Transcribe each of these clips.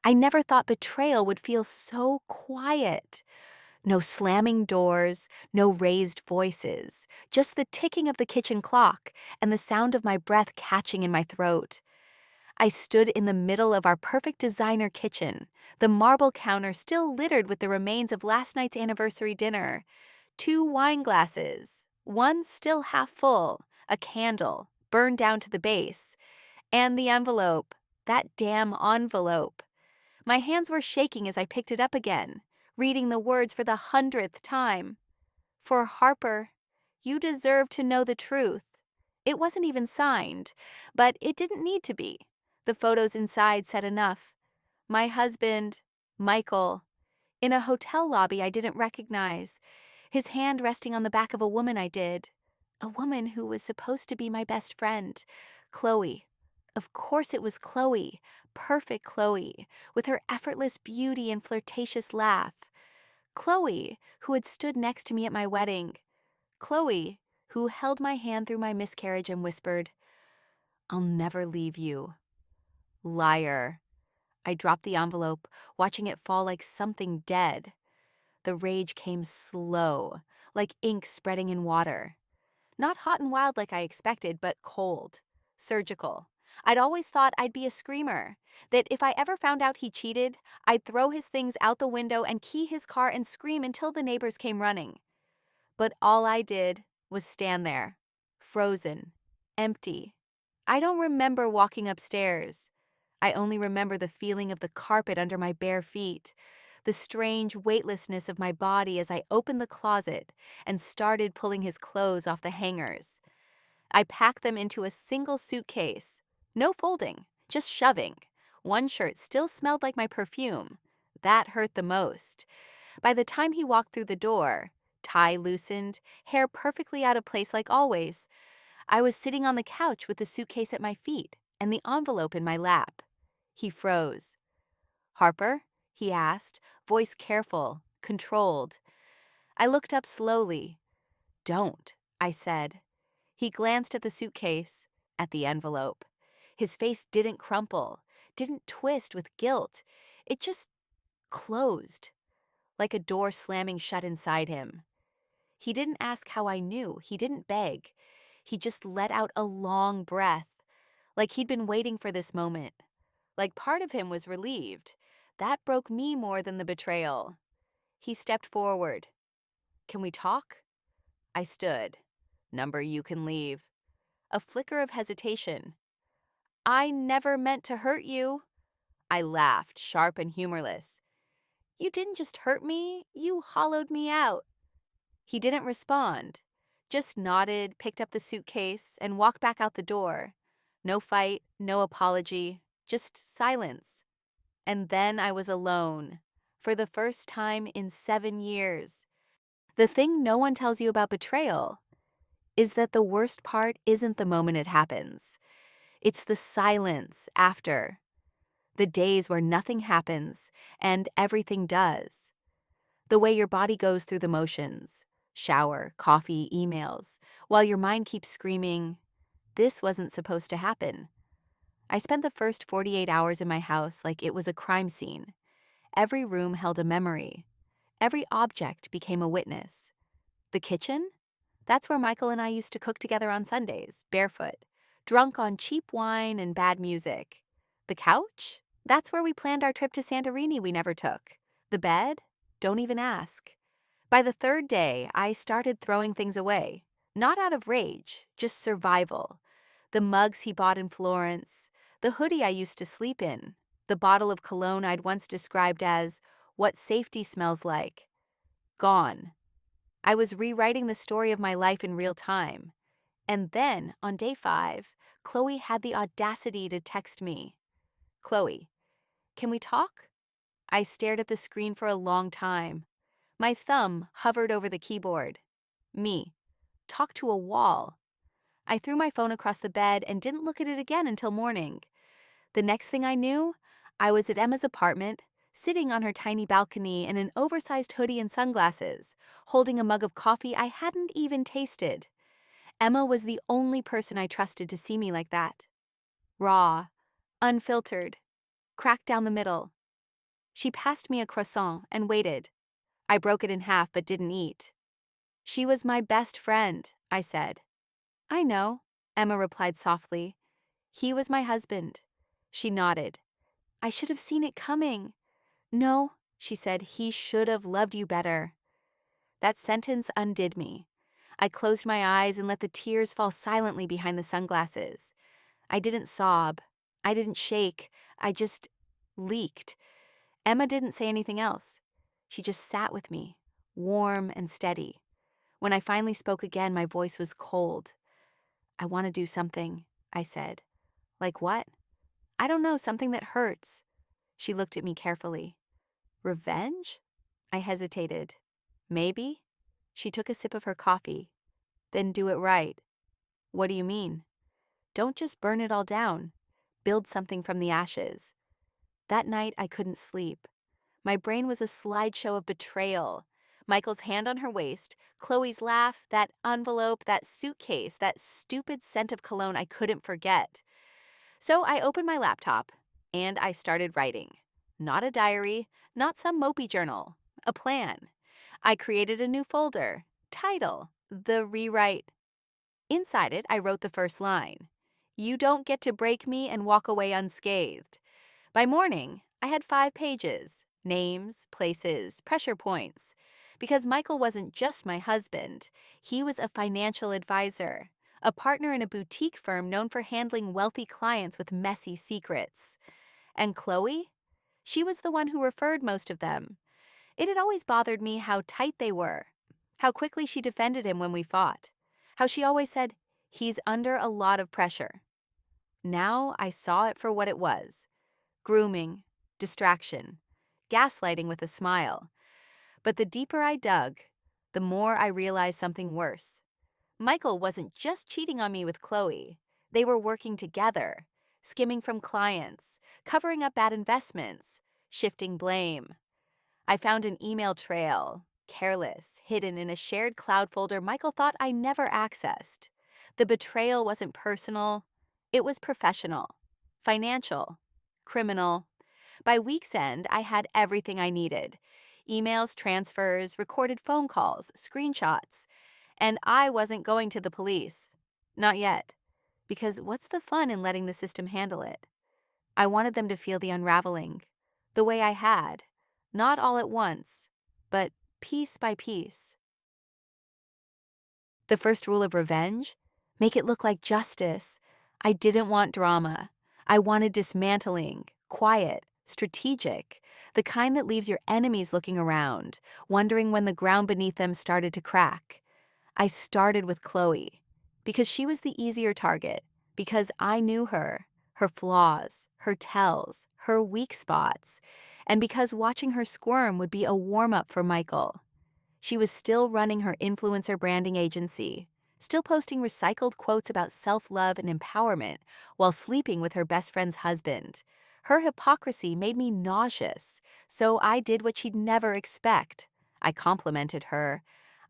I never thought betrayal would feel so quiet. No slamming doors, no raised voices, just the ticking of the kitchen clock and the sound of my breath catching in my throat. I stood in the middle of our perfect designer kitchen, the marble counter still littered with the remains of last night's anniversary dinner. Two wine glasses, one still half full, a candle, burned down to the base, and the envelope, that damn envelope. My hands were shaking as I picked it up again, reading the words for the 100th time. For Harper, you deserve to know the truth. It wasn't even signed, but it didn't need to be. The photos inside said enough. My husband, Michael, in a hotel lobby I didn't recognize, his hand resting on the back of a woman I did. A woman who was supposed to be my best friend, Chloe. Of course it was Chloe, perfect Chloe, with her effortless beauty and flirtatious laugh. Chloe, who had stood next to me at my wedding. Chloe, who held my hand through my miscarriage and whispered, "I'll never leave you." Liar. I dropped the envelope, watching it fall like something dead. The rage came slow, like ink spreading in water. Not hot and wild like I expected, but cold, surgical. I'd always thought I'd be a screamer, that if I ever found out he cheated, I'd throw his things out the window and key his car and scream until the neighbors came running. But all I did was stand there, frozen, empty. I don't remember walking upstairs. I only remember the feeling of the carpet under my bare feet, the strange weightlessness of my body as I opened the closet and started pulling his clothes off the hangers. I packed them into a single suitcase. No folding, just shoving. One shirt still smelled like my perfume. That hurt the most. By the time he walked through the door, tie loosened, hair perfectly out of place like always, I was sitting on the couch with the suitcase at my feet and the envelope in my lap. He froze. "Harper?" he asked, voice careful, controlled. I looked up slowly. "Don't," I said. He glanced at the suitcase, at the envelope. His face didn't crumple, didn't twist with guilt. It just closed, like a door slamming shut inside him. He didn't ask how I knew. He didn't beg. He just let out a long breath, like he'd been waiting for this moment. Like part of him was relieved. That broke me more than the betrayal. He stepped forward. "Can we talk?" I stood. "Number you can leave." A flicker of hesitation. "I never meant to hurt you." I laughed, sharp and humorless. "You didn't just hurt me, you hollowed me out." He didn't respond, just nodded, picked up the suitcase, and walked back out the door. No fight, no apology, just silence. And then I was alone, for the first time in 7 years. The thing no one tells you about betrayal is that the worst part isn't the moment it happens. It's the silence after, the days where nothing happens and everything does. The way your body goes through the motions, shower, coffee, emails, while your mind keeps screaming, "This wasn't supposed to happen." I spent the first 48 hours in my house like it was a crime scene. Every room held a memory. Every object became a witness. The kitchen? That's where Michael and I used to cook together on Sundays, barefoot, drunk on cheap wine and bad music. The couch? That's where we planned our trip to Santorini we never took. The bed? Don't even ask. By the third day, I started throwing things away. Not out of rage, just survival. The mugs he bought in Florence, the hoodie I used to sleep in, the bottle of cologne I'd once described as what safety smells like. Gone. I was rewriting the story of my life in real time. And then, on day 5, Chloe had the audacity to text me. "Chloe, can we talk?" I stared at the screen for a long time. My thumb hovered over the keyboard. Me. Talk to a wall. I threw my phone across the bed and didn't look at it again until morning. The next thing I knew, I was at Emma's apartment, sitting on her tiny balcony in an oversized hoodie and sunglasses, holding a mug of coffee I hadn't even tasted. Emma was the only person I trusted to see me like that. Raw, unfiltered, cracked down the middle. She passed me a croissant and waited. I broke it in half but didn't eat. She was my best friend, I said. I know, Emma replied softly. He was my husband. She nodded. I should have seen it coming. No, she said, he should have loved you better. That sentence undid me. I closed my eyes and let the tears fall silently behind the sunglasses. I didn't sob. I didn't shake. I just leaked. Emma didn't say anything else. She just sat with me, warm and steady. When I finally spoke again, my voice was cold. I want to do something, I said. Like what? I don't know, something that hurts. She looked at me carefully. Revenge? I hesitated. Maybe? She took a sip of her coffee. Then do it right. What do you mean? Don't just burn it all down. Build something from the ashes. That night, I couldn't sleep. My brain was a slideshow of betrayal. Michael's hand on her waist, Chloe's laugh, that envelope, that suitcase, that stupid scent of cologne I couldn't forget. So I opened my laptop, and I started writing. Not a diary, not some mopey journal, a plan. I created a new folder. Title, The Rewrite. Inside it, I wrote the first line. You don't get to break me and walk away unscathed. By morning, I had 5 pages. Names, places, pressure points. Because Michael wasn't just my husband. He was a financial advisor, a partner in a boutique firm known for handling wealthy clients with messy secrets. And Chloe? She was the one who referred most of them. It had always bothered me how tight they were, how quickly she defended him when we fought, how she always said, he's under a lot of pressure. Now I saw it for what it was. Grooming, distraction, gaslighting with a smile. But the deeper I dug, the more I realized something worse. Michael wasn't just cheating on me with Chloe. They were working together, skimming from clients, covering up bad investments, shifting blame. I found an email trail, careless, hidden in a shared cloud folder Michael thought I never accessed. The betrayal wasn't personal, it was professional, financial, criminal. By week's end, I had everything I needed. Emails, transfers, recorded phone calls, screenshots. And I wasn't going to the police. Not yet. Because what's the fun in letting the system handle it? I wanted them to feel the unraveling, the way I had. Not all at once, but piece by piece. The first rule of revenge? Make it look like justice. I didn't want drama. I wanted dismantling, quiet, strategic, the kind that leaves your enemies looking around, wondering when the ground beneath them started to crack. I started with Chloe, because she was the easier target, because I knew her flaws, her tells, her weak spots, and because watching her squirm would be a warm-up for Michael. She was still running her influencer branding agency, still posting recycled quotes about self-love and empowerment while sleeping with her best friend's husband. Her hypocrisy made me nauseous, so I did what she'd never expect. I complimented her.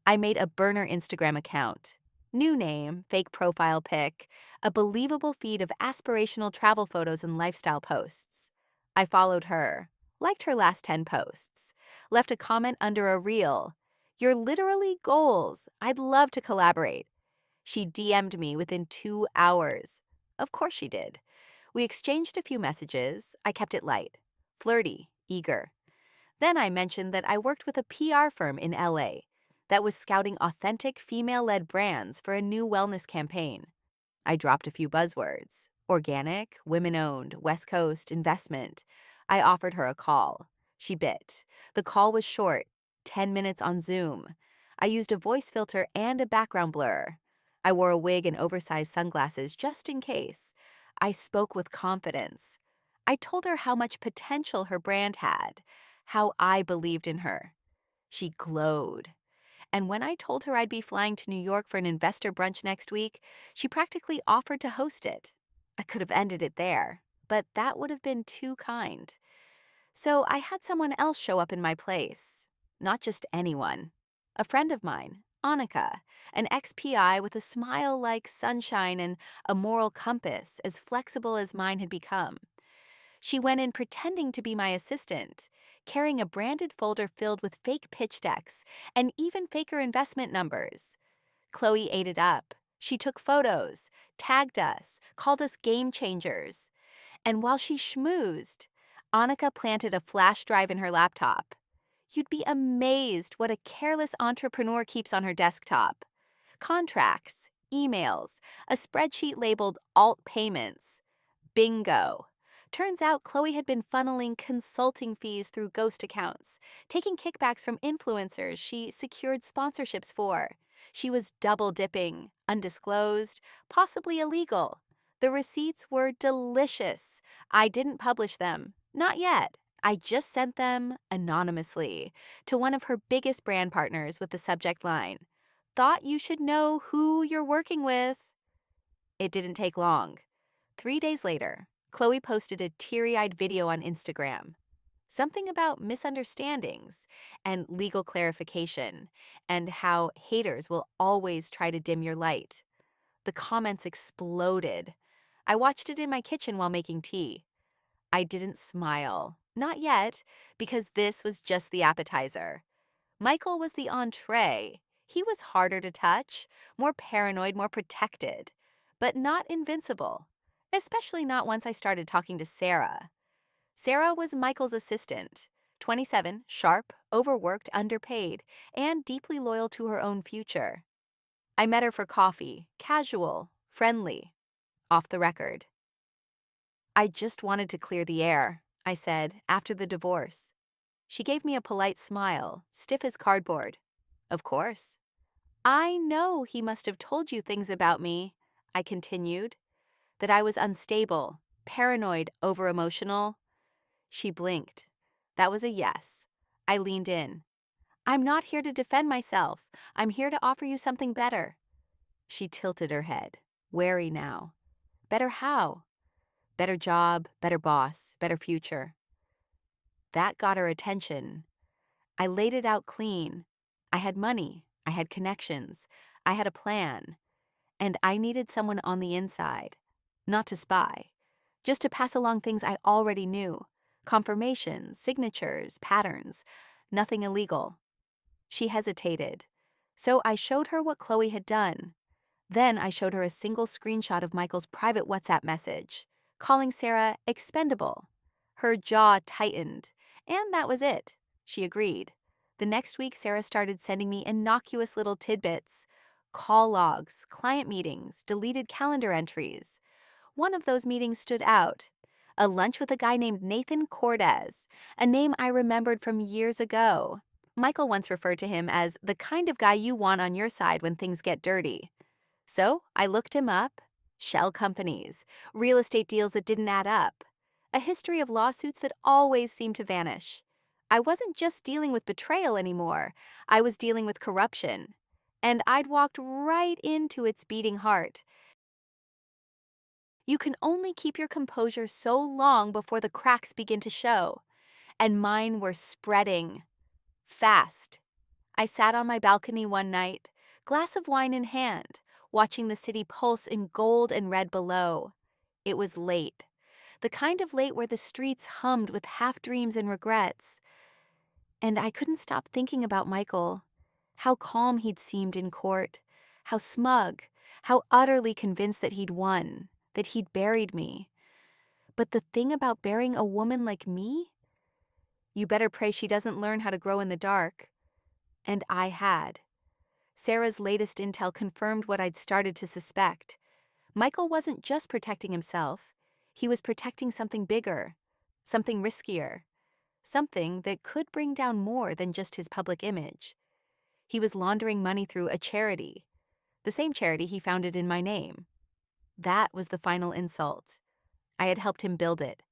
I made a burner Instagram account. New name, fake profile pic, a believable feed of aspirational travel photos and lifestyle posts. I followed her, liked her last 10 posts, left a comment under a reel. You're literally goals. I'd love to collaborate. She DM'd me within 2 hours. Of course she did. We exchanged a few messages. I kept it light, flirty, eager. Then I mentioned that I worked with a PR firm in LA that was scouting authentic female-led brands for a new wellness campaign. I dropped a few buzzwords: organic, women-owned, West Coast, investment. I offered her a call. She bit. The call was short, 10 minutes on Zoom. I used a voice filter and a background blur. I wore a wig and oversized sunglasses just in case. I spoke with confidence. I told her how much potential her brand had, how I believed in her. She glowed. And when I told her I'd be flying to New York for an investor brunch next week, she practically offered to host it. I could have ended it there, but that would have been too kind. So I had someone else show up in my place. Not just anyone. A friend of mine, Annika, an ex-PI with a smile like sunshine and a moral compass as flexible as mine had become. She went in pretending to be my assistant, carrying a branded folder filled with fake pitch decks and even faker investment numbers. Chloe ate it up. She took photos, tagged us, called us game changers. And while she schmoozed, Annika planted a flash drive in her laptop. You'd be amazed what a careless entrepreneur keeps on her desktop. Contracts, emails, a spreadsheet labeled alt payments. Bingo. Turns out Chloe had been funneling consulting fees through ghost accounts, taking kickbacks from influencers she secured sponsorships for. She was double dipping, undisclosed, possibly illegal. The receipts were delicious. I didn't publish them. Not yet. I just sent them anonymously to one of her biggest brand partners with the subject line, "Thought you should know who you're working with." It didn't take long. 3 days later, Chloe posted a teary-eyed video on Instagram. Something about misunderstandings and legal clarification, and how haters will always try to dim your light. The comments exploded. I watched it in my kitchen while making tea. I didn't smile. Not yet, because this was just the appetizer. Michael was the entree. He was harder to touch, more paranoid, more protected, but not invincible, especially not once I started talking to Sarah. Sarah was Michael's assistant, 27, sharp, overworked, underpaid, and deeply loyal to her own future. I met her for coffee, casual, friendly, off the record. "I just wanted to clear the air," I said, after the divorce. She gave me a polite smile, stiff as cardboard. "Of course." "I know he must have told you things about me," I continued, "that I was unstable, paranoid, over-emotional." She blinked. That was a yes. I leaned in. "I'm not here to defend myself. I'm here to offer you something better." She tilted her head, wary now. "Better how?" "Better job, better boss, better future." That got her attention. I laid it out clean. I had money, I had connections, I had a plan, and I needed someone on the inside, not to spy, just to pass along things I already knew, confirmations, signatures, patterns, nothing illegal. She hesitated, so I showed her what Chloe had done. Then I showed her a single screenshot of Michael's private WhatsApp message, calling Sarah expendable. Her jaw tightened, and that was it. She agreed. The next week, Sarah started sending me innocuous little tidbits: call logs, client meetings, deleted calendar entries. One of those meetings stood out: a lunch with a guy named Nathan Cordes, a name I remembered from years ago. Michael once referred to him as the kind of guy you want on your side when things get dirty. So I looked him up. Shell companies, real estate deals that didn't add up, a history of lawsuits that always seemed to vanish. I wasn't just dealing with betrayal anymore. I was dealing with corruption. And I'd walked right into its beating heart. You can only keep your composure so long before the cracks begin to show. And mine were spreading. Fast. I sat on my balcony one night, glass of wine in hand, watching the city pulse in gold and red below. It was late. The kind of late where the streets hummed with half-dreams and regrets. And I couldn't stop thinking about Michael. How calm he'd seemed in court. How smug. How utterly convinced that he'd won. That he'd buried me. But the thing about burying a woman like me? You better pray she doesn't learn how to grow in the dark. And I had. Sarah's latest intel confirmed what I'd started to suspect. Michael wasn't just protecting himself. He was protecting something bigger, something riskier, something that could bring down more than just his public image. He was laundering money through a charity, the same charity he founded in my name. That was the final insult. I had helped him build it.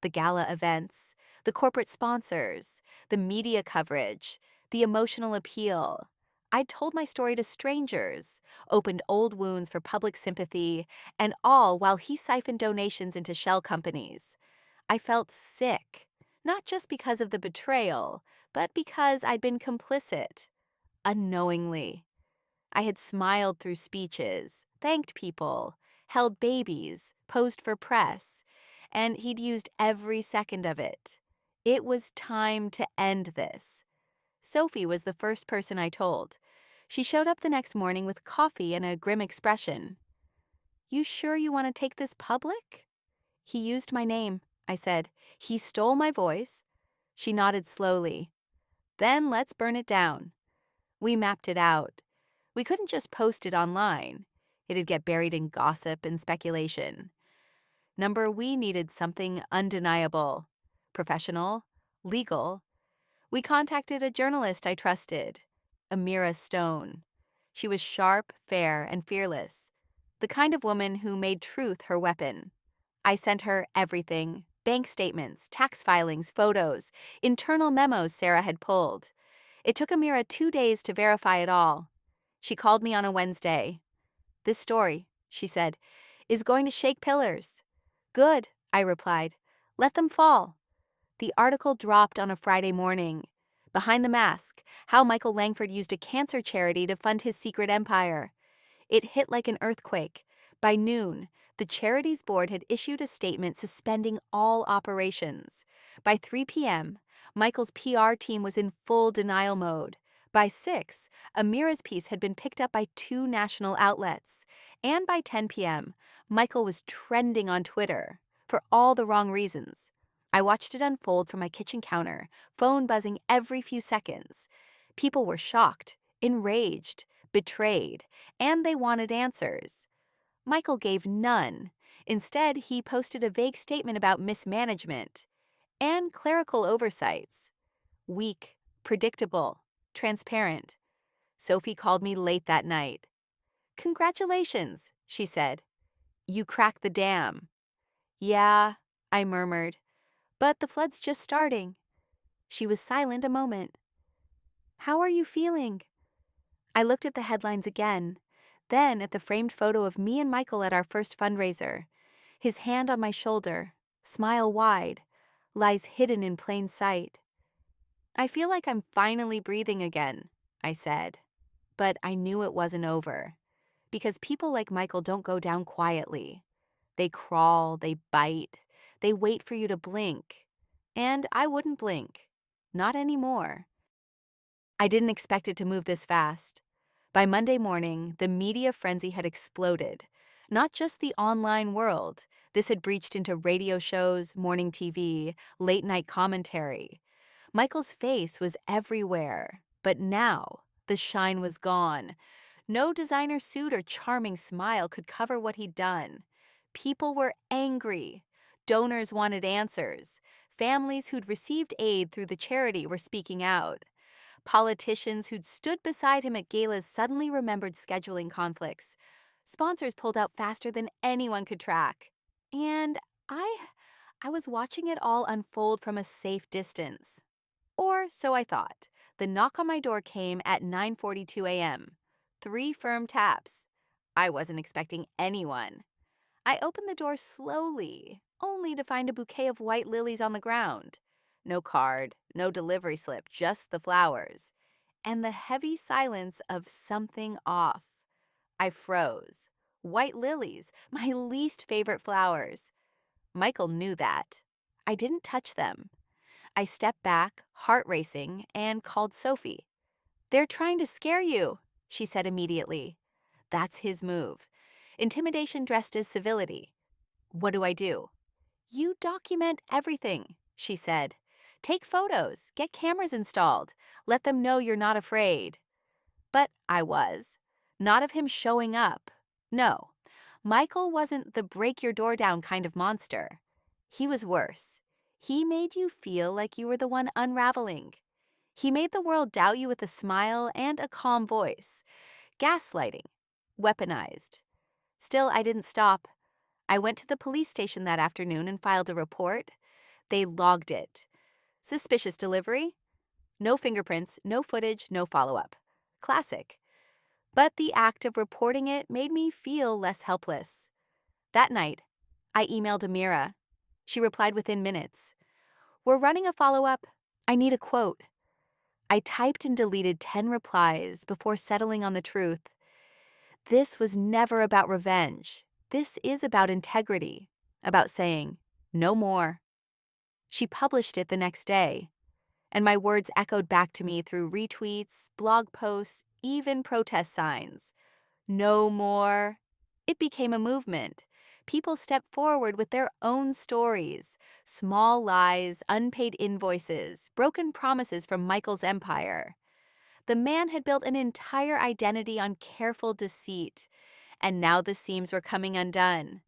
The gala events, the corporate sponsors, the media coverage, the emotional appeal. I'd told my story to strangers, opened old wounds for public sympathy, and all while he siphoned donations into shell companies. I felt sick, not just because of the betrayal, but because I'd been complicit, unknowingly. I had smiled through speeches, thanked people, held babies, posed for press, and he'd used every second of it. It was time to end this. Sophie was the first person I told. She showed up the next morning with coffee and a grim expression. "You sure you want to take this public?" "He used my name," I said. "He stole my voice." She nodded slowly. "Then let's burn it down." We mapped it out. We couldn't just post it online. It'd get buried in gossip and speculation. We needed something undeniable, professional, legal. We contacted a journalist I trusted, Amira Stone. She was sharp, fair, and fearless, the kind of woman who made truth her weapon. I sent her everything: bank statements, tax filings, photos, internal memos Sarah had pulled. It took Amira 2 days to verify it all. She called me on a Wednesday. "This story," she said, "is going to shake pillars." "Good," I replied. "Let them fall." The article dropped on a Friday morning. Behind the Mask: How Michael Langford Used a Cancer Charity to Fund His Secret Empire. It hit like an earthquake. By noon, the charity's board had issued a statement suspending all operations. By 3 p.m., Michael's PR team was in full denial mode. By 6, Amira's piece had been picked up by 2 national outlets. And by 10 p.m., Michael was trending on Twitter, for all the wrong reasons. I watched it unfold from my kitchen counter, phone buzzing every few seconds. People were shocked, enraged, betrayed, and they wanted answers. Michael gave none. Instead, he posted a vague statement about mismanagement and clerical oversights. Weak, predictable, transparent. Sophie called me late that night. "Congratulations," she said. "You cracked the dam." "Yeah," I murmured, "but the flood's just starting." She was silent a moment. "How are you feeling?" I looked at the headlines again, then at the framed photo of me and Michael at our first fundraiser. His hand on my shoulder, smile wide, lies hidden in plain sight. "I feel like I'm finally breathing again," I said. But I knew it wasn't over. Because people like Michael don't go down quietly. They crawl, they bite, they wait for you to blink. And I wouldn't blink. Not anymore. I didn't expect it to move this fast. By Monday morning, the media frenzy had exploded. Not just the online world. This had breached into radio shows, morning TV, late-night commentary. Michael's face was everywhere. But now, the shine was gone. No designer suit or charming smile could cover what he'd done. People were angry. Donors wanted answers. Families who'd received aid through the charity were speaking out. Politicians who'd stood beside him at galas suddenly remembered scheduling conflicts. Sponsors pulled out faster than anyone could track. And I was watching it all unfold from a safe distance. Or so I thought. The knock on my door came at 9:42 a.m. 3 firm taps. I wasn't expecting anyone. I opened the door slowly, only to find a bouquet of white lilies on the ground. No card, no delivery slip, just the flowers. And the heavy silence of something off. I froze. White lilies, my least favorite flowers. Michael knew that. I didn't touch them. I stepped back, heart racing, and called Sophie. "They're trying to scare you," she said immediately. That's his move. Intimidation dressed as civility. What do I do? "You document everything," she said. "Take photos, get cameras installed, let them know you're not afraid." But I was. Not of him showing up. No. Michael wasn't the break your door down kind of monster. He was worse. He made you feel like you were the one unraveling. He made the world doubt you with a smile and a calm voice. Gaslighting. Weaponized. Still, I didn't stop. I went to the police station that afternoon and filed a report. They logged it. Suspicious delivery? No fingerprints, no footage, no follow-up. Classic. But the act of reporting it made me feel less helpless. That night, I emailed Amira. She replied within minutes. "We're running a follow-up. I need a quote." I typed and deleted 10 replies before settling on the truth. This was never about revenge. This is about integrity. About saying, No more. She published it the next day, and my words echoed back to me through retweets, blog posts, even protest signs. No more. It became a movement. People stepped forward with their own stories, small lies, unpaid invoices, broken promises from Michael's empire. The man had built an entire identity on careful deceit, and now the seams were coming undone.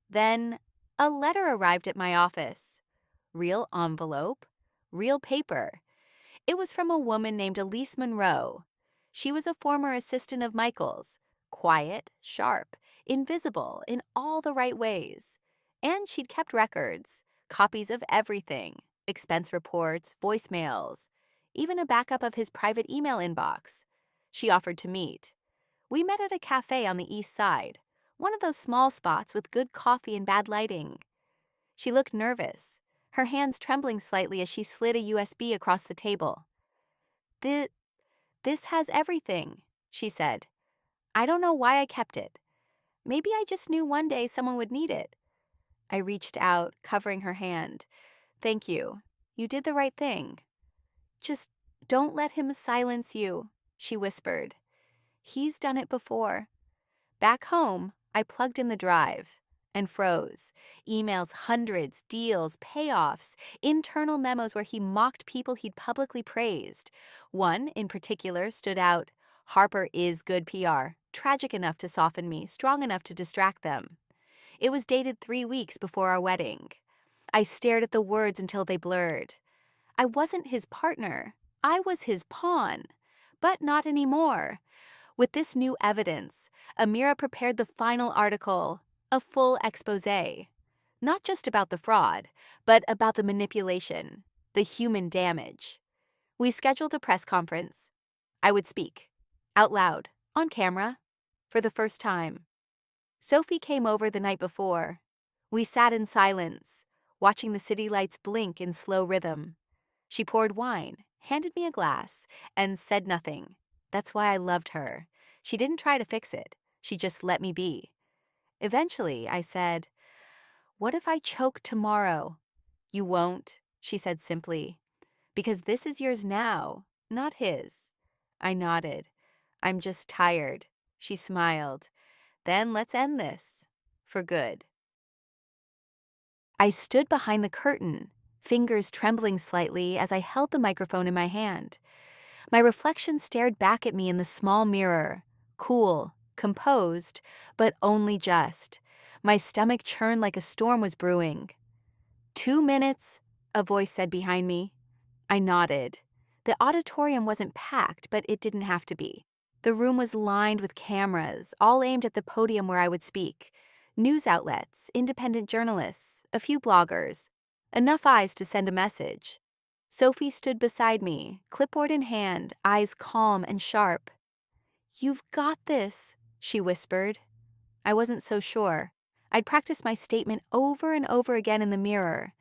Then, a letter arrived at my office. Real envelope, real paper. It was from a woman named Elise Monroe. She was a former assistant of Michael's, quiet, sharp, invisible in all the right ways. And she'd kept records, copies of everything, expense reports, voicemails, even a backup of his private email inbox. She offered to meet. We met at a cafe on the east side, one of those small spots with good coffee and bad lighting. She looked nervous, her hands trembling slightly as she slid a USB across the table. This has everything, she said. I don't know why I kept it. Maybe I just knew one day someone would need it. I reached out, covering her hand. Thank you. You did the right thing. Just don't let him silence you, she whispered. He's done it before. Back home, I plugged in the drive and froze. Emails, hundreds, deals, payoffs, internal memos where he mocked people he'd publicly praised. One, in particular, stood out. Harper is good PR, tragic enough to soften me, strong enough to distract them. It was dated 3 weeks before our wedding. I stared at the words until they blurred. I wasn't his partner. I was his pawn. But not anymore. With this new evidence, Amira prepared the final article, a full exposé. Not just about the fraud, but about the manipulation, the human damage. We scheduled a press conference. I would speak, out loud, on camera, for the first time. Sophie came over the night before. We sat in silence, watching the city lights blink in slow rhythm. She poured wine, handed me a glass, and said nothing. That's why I loved her. She didn't try to fix it. She just let me be. Eventually, I said, "What if I choke tomorrow?" "You won't," she said simply, "because this is yours now, not his." I nodded. "I'm just tired." She smiled. "Then let's end this. For good." I stood behind the curtain, fingers trembling slightly as I held the microphone in my hand. My reflection stared back at me in the small mirror, cool, composed, but only just. My stomach churned like a storm was brewing. 2 minutes, a voice said behind me. I nodded. The auditorium wasn't packed, but it didn't have to be. The room was lined with cameras, all aimed at the podium where I would speak. News outlets, independent journalists, a few bloggers. Enough eyes to send a message. Sophie stood beside me, clipboard in hand, eyes calm and sharp. "You've got this," she whispered. I wasn't so sure. I'd practiced my statement over and over again in the mirror.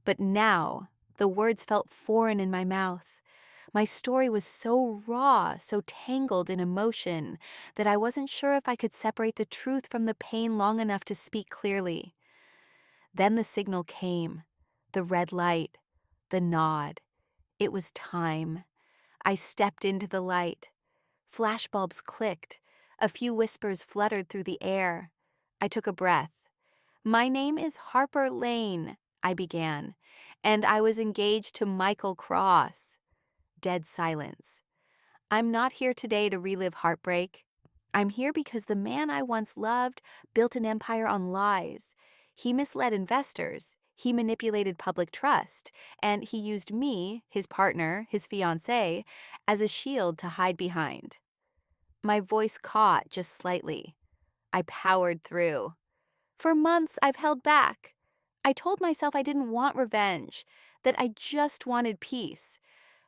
But now, the words felt foreign in my mouth. My story was so raw, so tangled in emotion, that I wasn't sure if I could separate the truth from the pain long enough to speak clearly. Then the signal came. The red light. The nod. It was time. I stepped into the light. Flashbulbs clicked. A few whispers fluttered through the air. I took a breath. "My name is Harper Lane," I began, "and I was engaged to Michael Cross." Dead silence. "I'm not here today to relive heartbreak. I'm here because the man I once loved built an empire on lies. He misled investors, he manipulated public trust, and he used me, his partner, his fiancée, as a shield to hide behind." My voice caught just slightly. I powered through. For months, I've held back. I told myself I didn't want revenge, that I just wanted peace.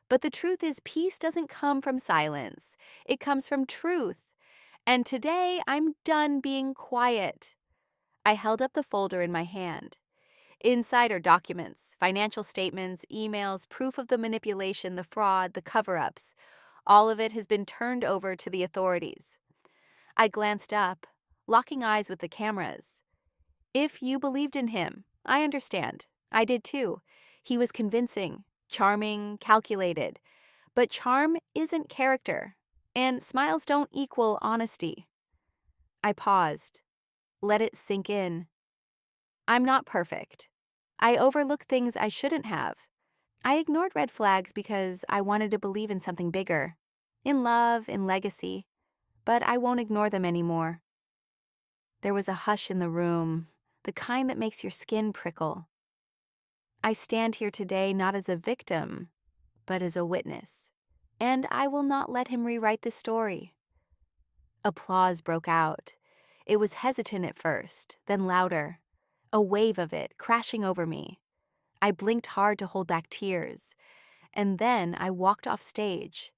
But the truth is, peace doesn't come from silence. It comes from truth. And today, I'm done being quiet. I held up the folder in my hand. Inside are documents, financial statements, emails, proof of the manipulation, the fraud, the cover-ups. All of it has been turned over to the authorities. I glanced up, locking eyes with the cameras. "If you believed in him, I understand. I did too. He was convincing, charming, calculated. But charm isn't character, and smiles don't equal honesty. I paused, let it sink in. I'm not perfect. I overlook things I shouldn't have. I ignored red flags because I wanted to believe in something bigger, in love, in legacy, but I won't ignore them anymore. There was a hush in the room, the kind that makes your skin prickle. I stand here today not as a victim, but as a witness, and I will not let him rewrite the story. Applause broke out. It was hesitant at first, then louder, a wave of it crashing over me. I blinked hard to hold back tears, and then I walked off stage.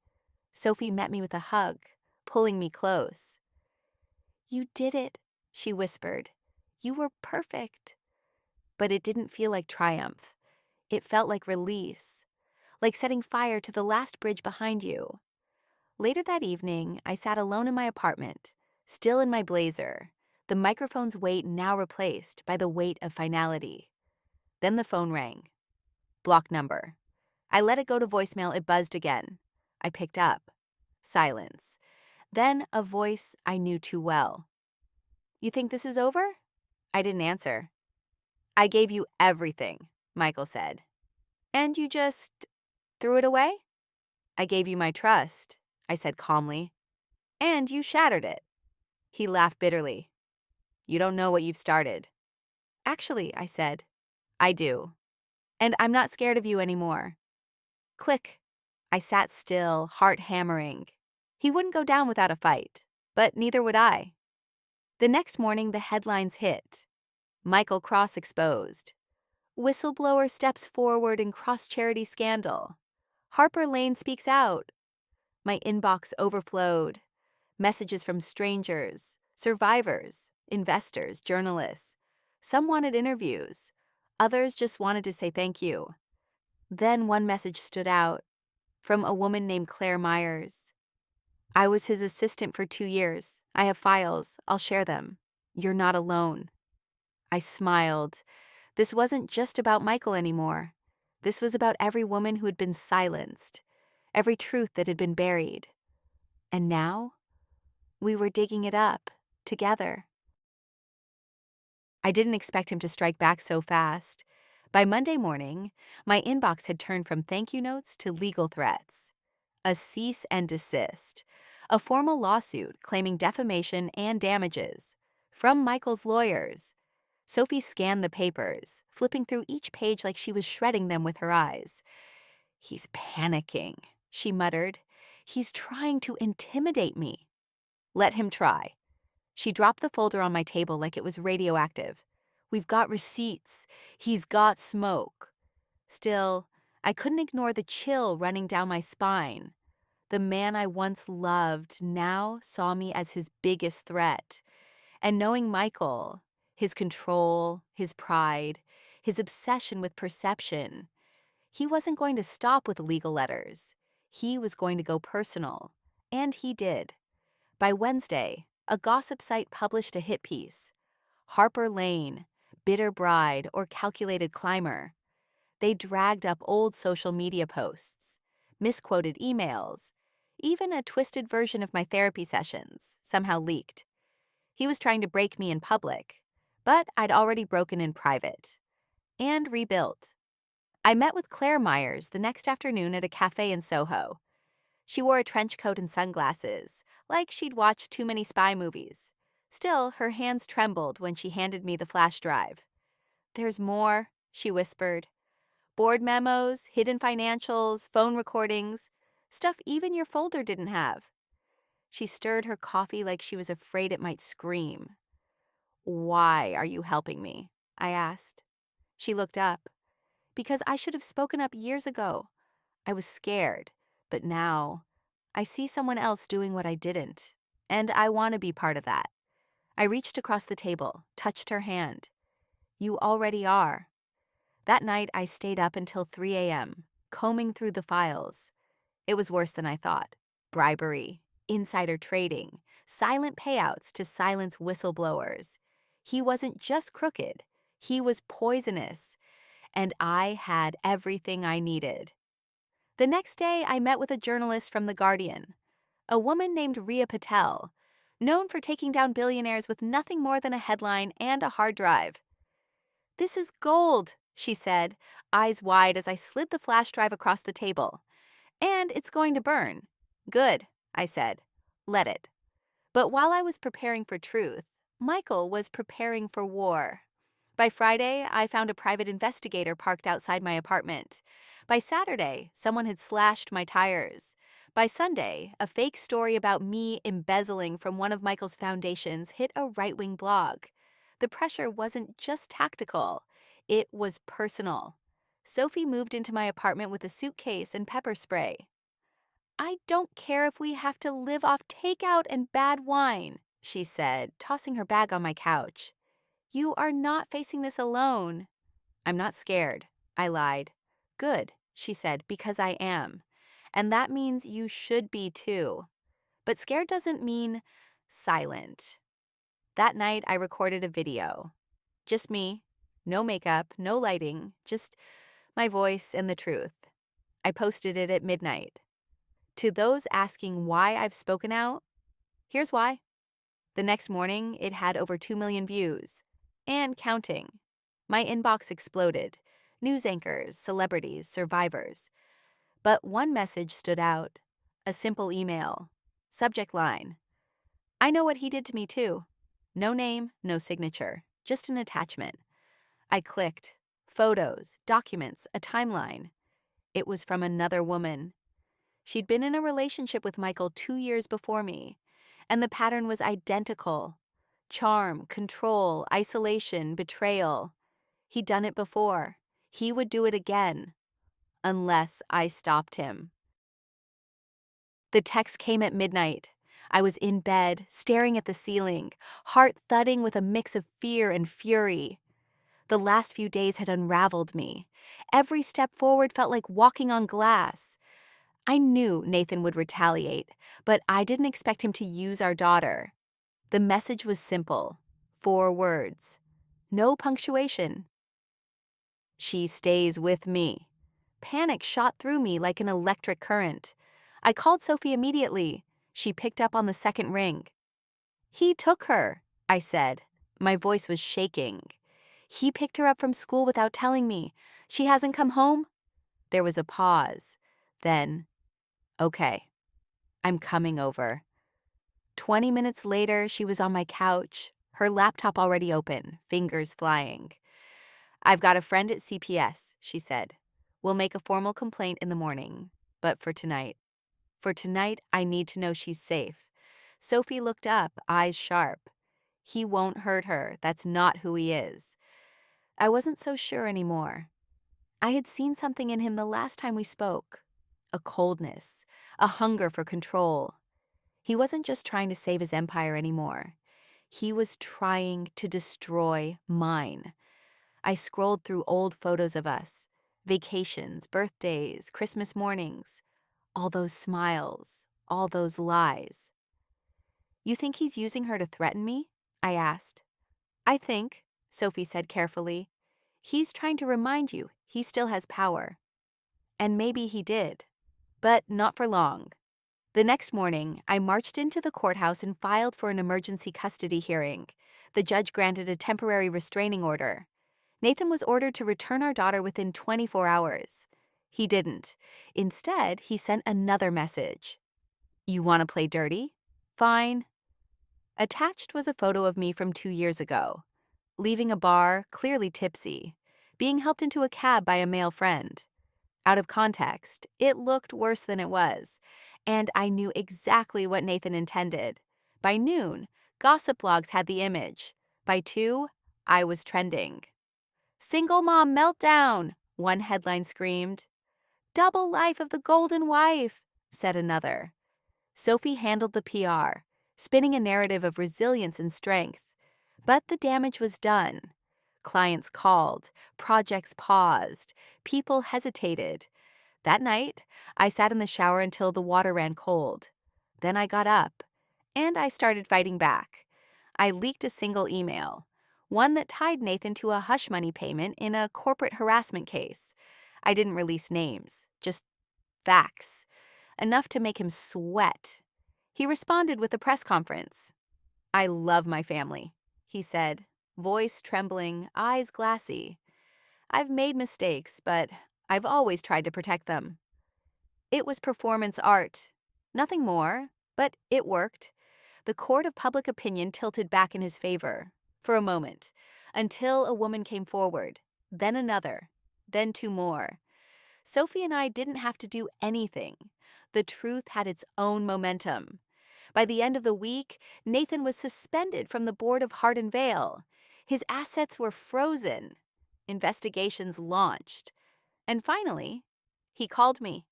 Sophie met me with a hug, pulling me close. "You did it," she whispered. "You were perfect." But it didn't feel like triumph. It felt like release, like setting fire to the last bridge behind you. Later that evening, I sat alone in my apartment, still in my blazer, the microphone's weight now replaced by the weight of finality. Then the phone rang. Block number. I let it go to voicemail. It buzzed again. I picked up. Silence. Then a voice I knew too well. "You think this is over?" I didn't answer. "I gave you everything," Michael said. "And you just threw it away?" "I gave you my trust," I said calmly. "And you shattered it." He laughed bitterly. "You don't know what you've started." "Actually," I said, "I do. And I'm not scared of you anymore." Click. I sat still, heart hammering. He wouldn't go down without a fight, but neither would I. The next morning, the headlines hit. Michael Cross exposed. Whistleblower steps forward in cross-charity scandal. Harper Lane speaks out. My inbox overflowed. Messages from strangers, survivors, investors, journalists. Some wanted interviews. Others just wanted to say thank you. Then one message stood out, from a woman named Claire Myers. "I was his assistant for 2 years. I have files. I'll share them. You're not alone." I smiled. This wasn't just about Michael anymore. This was about every woman who had been silenced, every truth that had been buried. And now, we were digging it up, together. I didn't expect him to strike back so fast. By Monday morning, my inbox had turned from thank you notes to legal threats. A cease and desist, a formal lawsuit claiming defamation and damages. From Michael's lawyers. Sophie scanned the papers, flipping through each page like she was shredding them with her eyes. "He's panicking," she muttered. "He's trying to intimidate me." "Let him try." She dropped the folder on my table like it was radioactive. "We've got receipts. He's got smoke." Still, I couldn't ignore the chill running down my spine. The man I once loved now saw me as his biggest threat. And knowing Michael, his control, his pride, his obsession with perception, he wasn't going to stop with legal letters. He was going to go personal. And he did. By Wednesday, a gossip site published a hit piece. Harper Lane, bitter bride or calculated climber. They dragged up old social media posts, misquoted emails, even a twisted version of my therapy sessions, somehow leaked. He was trying to break me in public, but I'd already broken in private. And rebuilt. I met with Claire Myers the next afternoon at a cafe in Soho. She wore a trench coat and sunglasses, like she'd watched too many spy movies. Still, her hands trembled when she handed me the flash drive. "There's more," she whispered. "Board memos, hidden financials, phone recordings, stuff even your folder didn't have." She stirred her coffee like she was afraid it might scream. "Why are you helping me?" I asked. She looked up. "Because I should have spoken up years ago. I was scared, but now I see someone else doing what I didn't, and I want to be part of that." I reached across the table, touched her hand. "You already are." That night, I stayed up until 3 a.m., combing through the files. It was worse than I thought. Bribery, insider trading, silent payouts to silence whistleblowers. He wasn't just crooked. He was poisonous, and I had everything I needed. The next day, I met with a journalist from The Guardian, a woman named Rhea Patel, known for taking down billionaires with nothing more than a headline and a hard drive. "This is gold," she said, eyes wide as I slid the flash drive across the table. "And it's going to burn." "Good," I said. "Let it." But while I was preparing for truth, Michael was preparing for war. By Friday, I found a private investigator parked outside my apartment. By Saturday, someone had slashed my tires. By Sunday, a fake story about me embezzling from one of Michael's foundations hit a right-wing blog. The pressure wasn't just tactical, it was personal. Sophie moved into my apartment with a suitcase and pepper spray. "I don't care if we have to live off takeout and bad wine," she said, tossing her bag on my couch. "You are not facing this alone." "I'm not scared," I lied. "Good," she said, "because I am. And that means you should be too. But scared doesn't mean silent." That night, I recorded a video. Just me, no makeup, no lighting, just my voice and the truth. I posted it at midnight. To those asking why I've spoken out, here's why. The next morning, it had over 2 million views. And counting. My inbox exploded. News anchors, celebrities, survivors. But one message stood out. A simple email. Subject line: "I know what he did to me too." No name, no signature, just an attachment. I clicked. Photos, documents, a timeline. It was from another woman. She'd been in a relationship with Michael 2 years before me, and the pattern was identical. Charm, control, isolation, betrayal. He'd done it before. He would do it again. Unless I stopped him. The text came at midnight. I was in bed, staring at the ceiling, heart thudding with a mix of fear and fury. The last few days had unraveled me. Every step forward felt like walking on glass. I knew Nathan would retaliate, but I didn't expect him to use our daughter. The message was simple. 4 words. No punctuation. "She stays with me." Panic shot through me like an electric current. I called Sophie immediately. She picked up on the second ring. "He took her," I said. My voice was shaking. "He picked her up from school without telling me. She hasn't come home?" There was a pause. Then, "Okay, I'm coming over." 20 minutes later, she was on my couch, her laptop already open, fingers flying. "I've got a friend at CPS," she said. "We'll make a formal complaint in the morning. But for tonight, I need to know she's safe." Sophie looked up, eyes sharp. "He won't hurt her. That's not who he is." I wasn't so sure anymore. I had seen something in him the last time we spoke. A coldness, a hunger for control. He wasn't just trying to save his empire anymore. He was trying to destroy mine. I scrolled through old photos of us, vacations, birthdays, Christmas mornings, all those smiles, all those lies. "You think he's using her to threaten me?" I asked. "I think," Sophie said carefully, "he's trying to remind you he still has power." And maybe he did. But not for long. The next morning, I marched into the courthouse and filed for an emergency custody hearing. The judge granted a temporary restraining order. Nathan was ordered to return our daughter within 24 hours. He didn't. Instead, he sent another message. "You want to play dirty? Fine." Attached was a photo of me from 2 years ago. Leaving a bar, clearly tipsy. Being helped into a cab by a male friend. Out of context, it looked worse than it was. And I knew exactly what Nathan intended. By noon, gossip blogs had the image. By 2, I was trending. "Single mom meltdown," one headline screamed. "Double life of the golden wife," said another. Sophie handled the PR, spinning a narrative of resilience and strength. But the damage was done. Clients called, projects paused, people hesitated. That night, I sat in the shower until the water ran cold. Then I got up, and I started fighting back. I leaked a single email. one that tied Nathan to a hush money payment in a corporate harassment case. I didn't release names, just facts, enough to make him sweat. He responded with a press conference. "I love my family," he said, voice trembling, eyes glassy. "I've made mistakes, but I've always tried to protect them." It was performance art. Nothing more, but it worked. The court of public opinion tilted back in his favor, for a moment, until a woman came forward, then another, then two more. Sophie and I didn't have to do anything. The truth had its own momentum. By the end of the week, Nathan was suspended from the board of Heart and Vale. His assets were frozen. Investigations launched. And finally, he called me.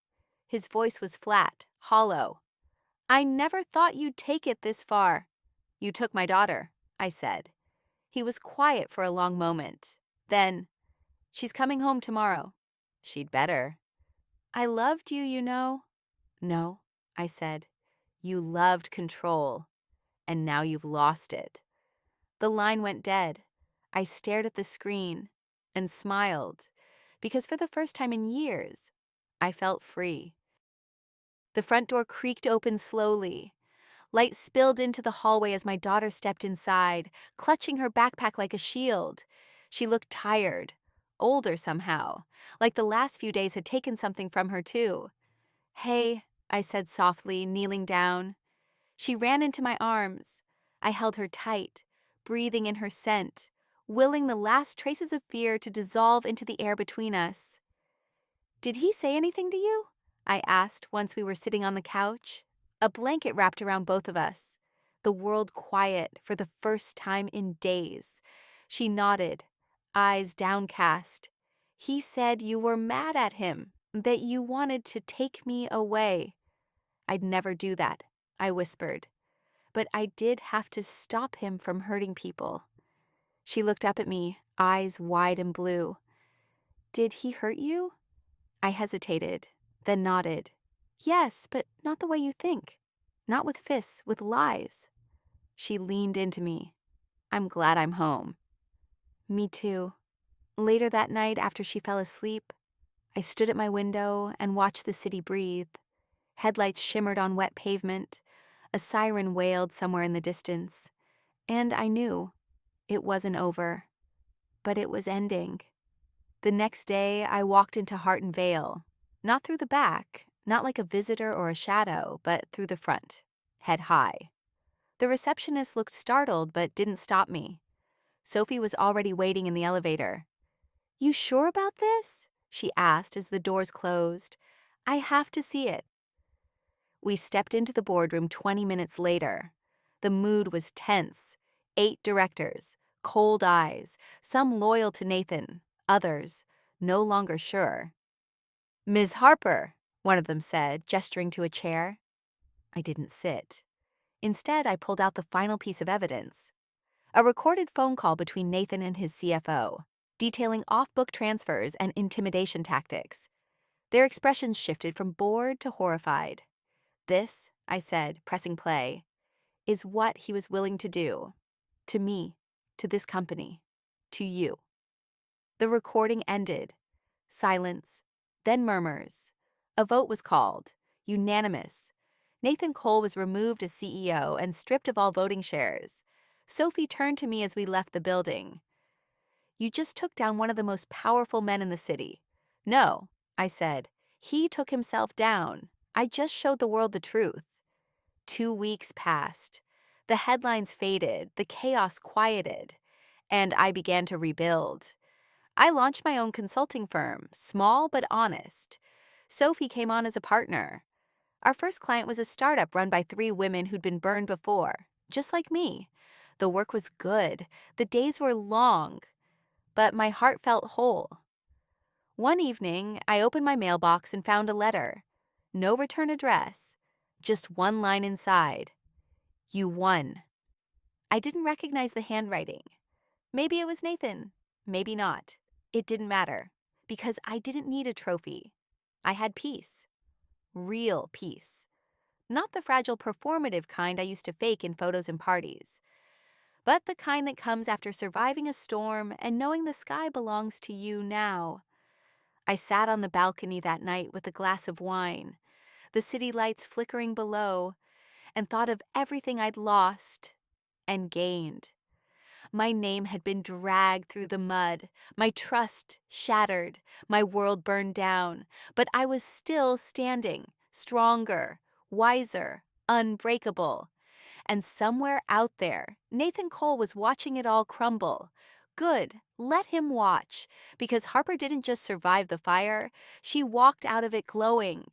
His voice was flat, hollow. "I never thought you'd take it this far." "You took my daughter," I said. He was quiet for a long moment. Then, "She's coming home tomorrow." "She'd better." "I loved you, you know." "No," I said. "You loved control, and now you've lost it." The line went dead. I stared at the screen and smiled, because for the first time in years, I felt free. The front door creaked open slowly. Light spilled into the hallway as my daughter stepped inside, clutching her backpack like a shield. She looked tired, older somehow, like the last few days had taken something from her too. "Hey," I said softly, kneeling down. She ran into my arms. I held her tight, breathing in her scent, willing the last traces of fear to dissolve into the air between us. "Did he say anything to you?" I asked once we were sitting on the couch. A blanket wrapped around both of us. The world quiet for the first time in days. She nodded, eyes downcast. "He said you were mad at him, that you wanted to take me away." "I'd never do that," I whispered. "But I did have to stop him from hurting people." She looked up at me, eyes wide and blue. "Did he hurt you?" I hesitated, then nodded. "Yes, but not the way you think. Not with fists, with lies." She leaned into me. "I'm glad I'm home." "Me too." Later that night, after she fell asleep, I stood at my window and watched the city breathe. Headlights shimmered on wet pavement. A siren wailed somewhere in the distance. And I knew it wasn't over, but it was ending. The next day, I walked into Heart and Vale. Not through the back, not like a visitor or a shadow, but through the front, head high. The receptionist looked startled but didn't stop me. Sophie was already waiting in the elevator. "You sure about this?" she asked as the doors closed. "I have to see it." We stepped into the boardroom 20 minutes later. The mood was tense. 8 directors, cold eyes, some loyal to Nathan, others no longer sure. "Ms. Harper," one of them said, gesturing to a chair. I didn't sit. Instead, I pulled out the final piece of evidence. A recorded phone call between Nathan and his CFO, detailing off-book transfers and intimidation tactics. Their expressions shifted from bored to horrified. "This," I said, pressing play, "is what he was willing to do. To me, to this company, to you." The recording ended. Silence, then murmurs. A vote was called, unanimous. Nathan Cole was removed as CEO and stripped of all voting shares. Sophie turned to me as we left the building. "You just took down one of the most powerful men in the city." "No," I said. "He took himself down. I just showed the world the truth." 2 weeks passed. The headlines faded, the chaos quieted, and I began to rebuild. I launched my own consulting firm, small but honest. Sophie came on as a partner. Our first client was a startup run by 3 women who'd been burned before, just like me. The work was good, the days were long, but my heart felt whole. One evening, I opened my mailbox and found a letter. No return address, just one line inside. "You won." I didn't recognize the handwriting. Maybe it was Nathan, maybe not. It didn't matter, because I didn't need a trophy. I had peace. Real peace. Not the fragile performative kind I used to fake in photos and parties. but the kind that comes after surviving a storm and knowing the sky belongs to you now. I sat on the balcony that night with a glass of wine, the city lights flickering below, and thought of everything I'd lost and gained. My name had been dragged through the mud, my trust shattered, my world burned down, but I was still standing, stronger, wiser, unbreakable. And somewhere out there, Nathan Cole was watching it all crumble. Good, let him watch, because Harper didn't just survive the fire, she walked out of it glowing,